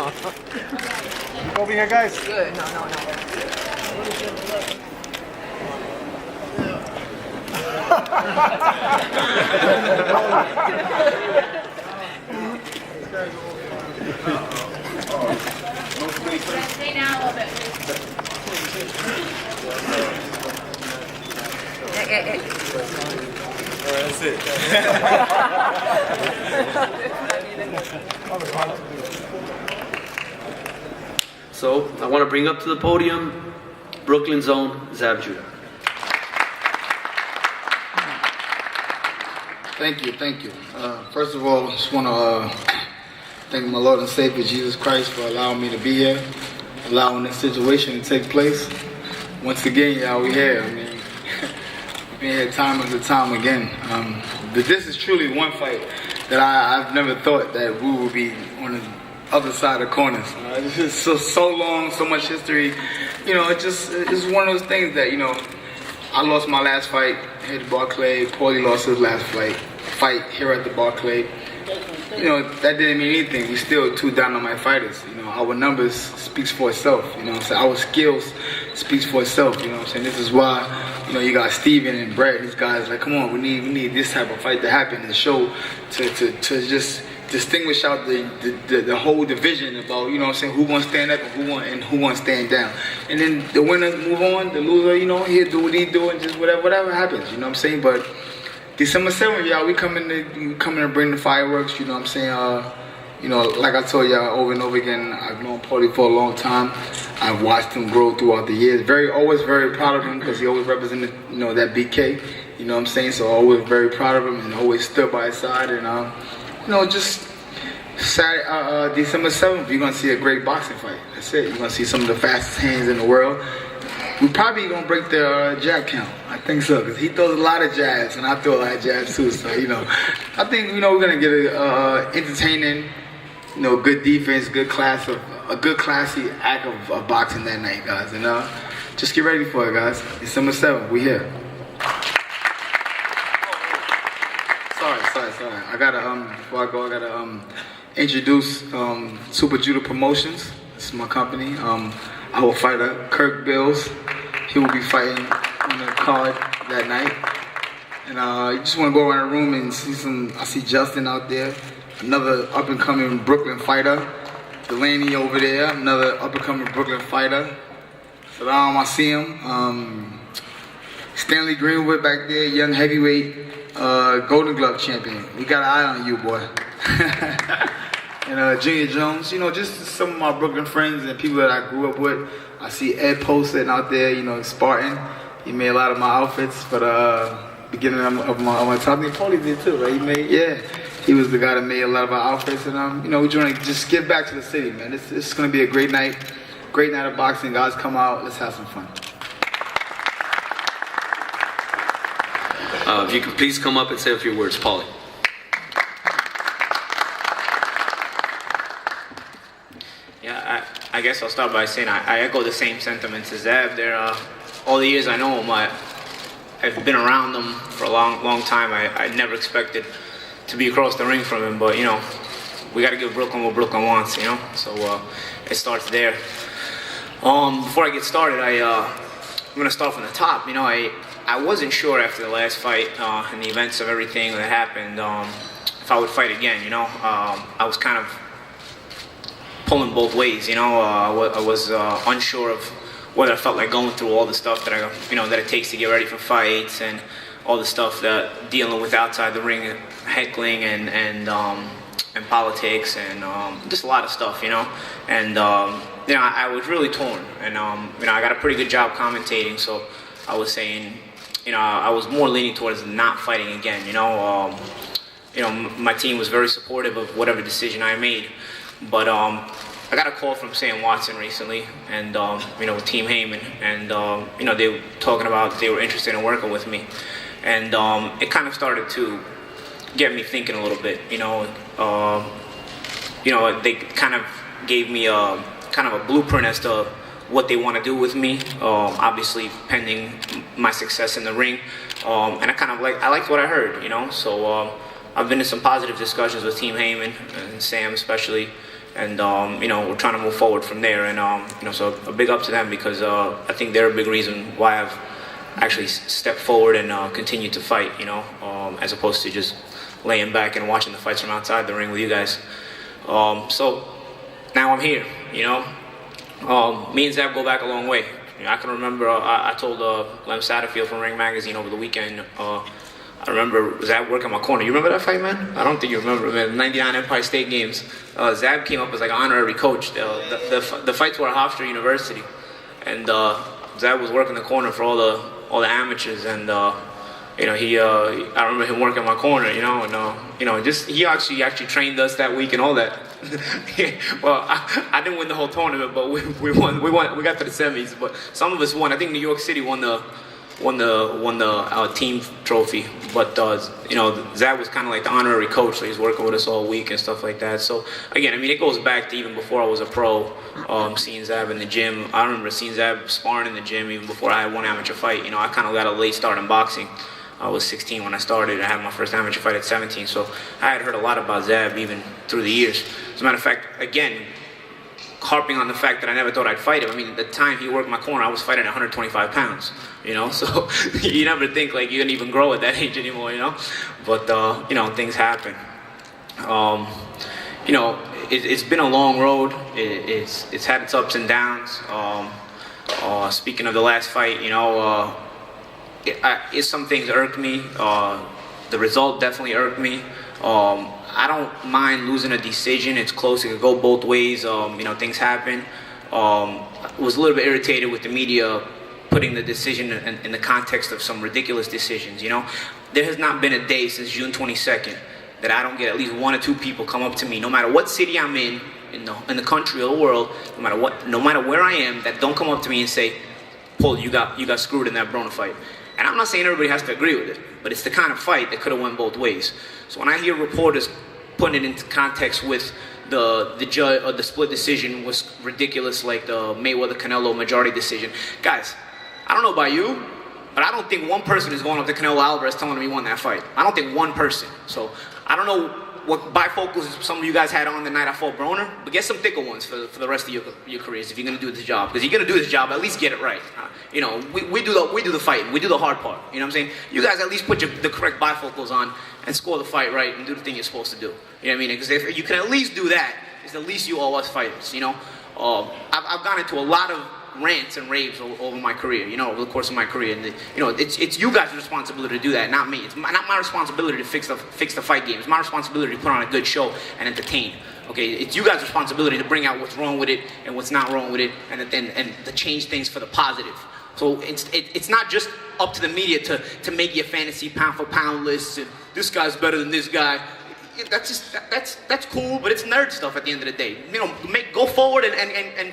Over here, guys. Good. No. Stay down a little bit, please. Hey. That's it. So I want to bring up to the podium Brooklyn's own Zab Judah. Thank you. First of all, I just want to thank my Lord and Savior Jesus Christ for allowing me to be here, allowing this situation to take place. Once again, y'all, we here. I mean, we've been here time after time again. But this is truly one fight that I've never thought that we would be on the other side of corners. It's just so long, so much history. You know, it's one of those things that, you know, I lost my last fight here at Barclays. Paulie lost his last fight here at the Barclays. You know, that didn't mean anything. We still 2 down on my fighters. You know, our numbers speaks for itself. You know what I'm saying? Our skills speaks for itself. You know what I'm saying? This is why, you know, you got Steven and Brett. These guys like, come on, we need this type of fight to happen and show to just distinguish out the whole division about, you know what I'm saying, who wants to stand up and who wants to stand down. And then the winner move on, the loser, you know, he'll do what he do and just whatever happens, you know what I'm saying? But December 7th, y'all, we coming to bring the fireworks, you know what I'm saying? You know, like I told y'all over and over again, I've known Paulie for a long time. I've watched him grow throughout the years. Always very proud of him because he always represented, you know, that BK, you know what I'm saying? So always very proud of him and always stood by his side. And you know, just Saturday, December 7th, you're gonna see a great boxing fight. That's it. You're gonna see some of the fastest hands in the world. We probably gonna break the jab count. I think so, because he throws a lot of jabs, and I throw a lot of jabs too. So, you know, I think, you know, we're gonna get a entertaining, you know, good defense, a good classy act of boxing that night, guys. And just get ready for it, guys. December 7th, we here. Sorry. I gotta before I go, I gotta introduce Super Judo Promotions. This is my company. Our fighter, Kirk Bills, he will be fighting on the card that night. And you just want to go around the room and see I see Justin out there, another up-and-coming Brooklyn fighter. Delaney over there, another up-and-coming Brooklyn fighter. Saddam, I see him. Stanley Greenwood back there, young heavyweight, Golden Glove champion. We got an eye on you, boy. And Junior Jones, you know, just some of my Brooklyn friends and people that I grew up with. I see Ed Post sitting out there, you know, Spartan. He made a lot of my outfits for the beginning of my top. I think Paulie did too, right? He was the guy that made a lot of our outfits. And, you know, we're trying to just give back to the city, man. This is going to be a great night of boxing. Guys, come out. Let's have some fun. If you could please come up and say a few words, Paulie. Yeah, I guess I'll start by saying I echo the same sentiments as Zab. All the years I know him, I've been around him for a long time. I never expected to be across the ring from him, but, you know, we got to give Brooklyn what Brooklyn wants, you know? So it starts there. Before I get started, I'm going to start from the top. You know, I wasn't sure after the last fight and the events of everything that happened if I would fight again, you know? I was kind of pulling both ways, you know? I was unsure of whether I felt like going through all the stuff that that it takes to get ready for fights and all the stuff that dealing with outside the ring, heckling and politics and just a lot of stuff, you know? And you know, I was really torn, and you know, I got a pretty good job commentating, so I was saying, you know, I was more leaning towards not fighting again, you know? You know, my team was very supportive of whatever decision I made, but I got a call from Sam Watson recently, and you know, with Team Heyman, and you know, they were talking about they were interested in working with me, and it kind of started to get me thinking a little bit, you know. You know, they kind of gave me kind of a blueprint as to what they want to do with me, obviously pending my success in the ring, and I liked what I heard, you know. So I've been in some positive discussions with Team Heyman and Sam especially, and you know, we're trying to move forward from there. And you know, so a big up to them, because I think they're a big reason why I've actually stepped forward and continued to fight. You know, as opposed to just laying back and watching the fights from outside the ring with you guys. So now I'm here. You know, me and Zab go back a long way. You know, I can remember I told Lem Satterfield from Ring Magazine over the weekend. I remember Zab working my corner. You remember that fight, man? I don't think you remember, man. 99 Empire State Games. Zab came up as like an honorary coach. The fights were at Hofstra University, and Zab was working the corner for all the amateurs, and you know, I remember him working my corner, you know, and you know, just he actually trained us that week and all that. Well, I didn't win the whole tournament, but we won. We got to the semis, but some of us won. I think New York City won the team trophy, but you know, Zab was kind of like the honorary coach, so he's working with us all week and stuff like that. So again, I mean, it goes back to even before I was a pro, seeing Zab in the gym. I remember seeing Zab sparring in the gym even before I had one amateur fight. You know, I kind of got a late start in boxing. I was 16 when I started. I had my first amateur fight at 17, so I had heard a lot about Zab even through the years. As a matter of fact, again, harping on the fact that I never thought I'd fight him. I mean, at the time he worked my corner, I was fighting at 125 pounds, you know? So you never think like you can even grow at that age anymore, you know? But, you know, things happen. You know, it's been a long road. It's had its ups and downs. Speaking of the last fight, you know, some things irked me. The result definitely irked me. I don't mind losing a decision. It's close. It could go both ways. You know, things happen. I was a little bit irritated with the media putting the decision in the context of some ridiculous decisions. You know, there has not been a day since June 22nd that I don't get at least one or two people come up to me, no matter what city I'm in the country or the world, no matter where I am, that don't come up to me and say, "Paul, you got screwed in that Broner fight." And I'm not saying everybody has to agree with it, but it's the kind of fight that could have went both ways. So when I hear reporters putting it into context with the judge or the split decision was ridiculous, like the Mayweather-Canelo majority decision, guys, I don't know about you, but I don't think one person is going up to Canelo Alvarez telling him he won that fight. I don't think one person. So I don't know what bifocals some of you guys had on the night I fought Broner, but get some thicker ones for the rest of your careers if you're gonna do this job. Because you're gonna do this job, at least get it right. You know, we do the fighting, we do the hard part. You know what I'm saying? You guys at least put the correct bifocals on and score the fight right and do the thing you're supposed to do. You know what I mean? Because if you can at least do that, it's the least you owe us fighters. You know, I've gone into a lot of rants and raves over my career, you know, over the course of my career. And you know, it's you guys' responsibility to do that, not me. It's not my responsibility to fix the fight game. It's my responsibility to put on a good show and entertain. Okay, it's you guys' responsibility to bring out what's wrong with it and what's not wrong with it, and to change things for the positive. So it's not just up to the media to make your fantasy pound for pound lists and this guy's better than this guy. That's cool, but it's nerd stuff at the end of the day. You know, go forward and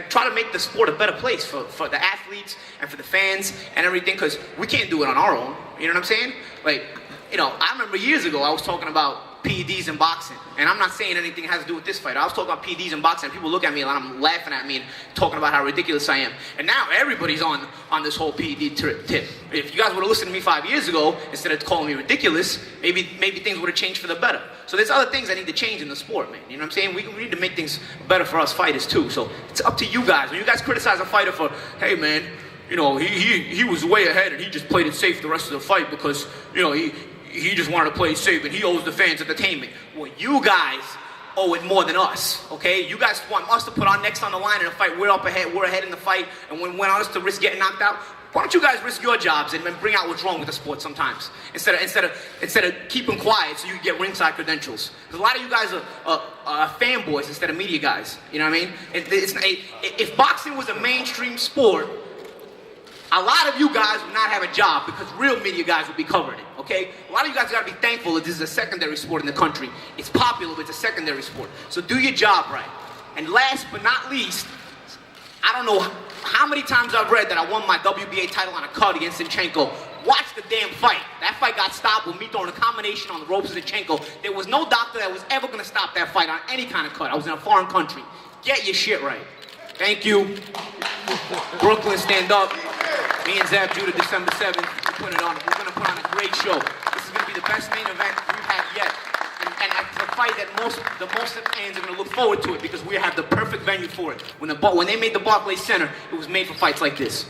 try to make the sport a better place for the athletes and for the fans and everything, because we can't do it on our own. You know what I'm saying? Like, you know, I remember years ago I was talking about PEDs in boxing, and I'm not saying anything has to do with this fight. I was talking about PEDs in boxing, and people look at me and I'm laughing at me and talking about how ridiculous I am. And now everybody's on this whole PED tip. If you guys would have listened to me 5 years ago, instead of calling me ridiculous, maybe things would have changed for the better. So there's other things that need to change in the sport, man. You know what I'm saying? We need to make things better for us fighters too. So it's up to you guys. When you guys criticize a fighter for, hey man, you know, he was way ahead and he just played it safe the rest of the fight because, you know, he just wanted to play safe and he owes the fans entertainment. Well, you guys owe it more than us, okay? You guys want us to put our necks on the line in a fight. We're ahead in the fight, and when want us to risk getting knocked out, why don't you guys risk your jobs and bring out what's wrong with the sport sometimes, instead of keeping quiet so you can get ringside credentials? Because a lot of you guys are fanboys instead of media guys. You know what I mean? If boxing was a mainstream sport, a lot of you guys would not have a job because real media guys would be covering it, okay? A lot of you guys gotta be thankful that this is a secondary sport in the country. It's popular, but it's a secondary sport. So do your job right. And last but not least, I don't know how many times I've read that I won my WBA title on a cut against Zinchenko. Watch the damn fight. That fight got stopped with me throwing a combination on the ropes of Zinchenko. There was no doctor that was ever gonna stop that fight on any kind of cut. I was in a foreign country. Get your shit right. Thank you. Brooklyn, stand up. Me and Zab Judah, December 7th, we're going to put on a great show. This is going to be the best main event we've had yet. And for fight that the most fans are going to look forward to it because we have the perfect venue for it. When they made the Barclays Center, it was made for fights like this.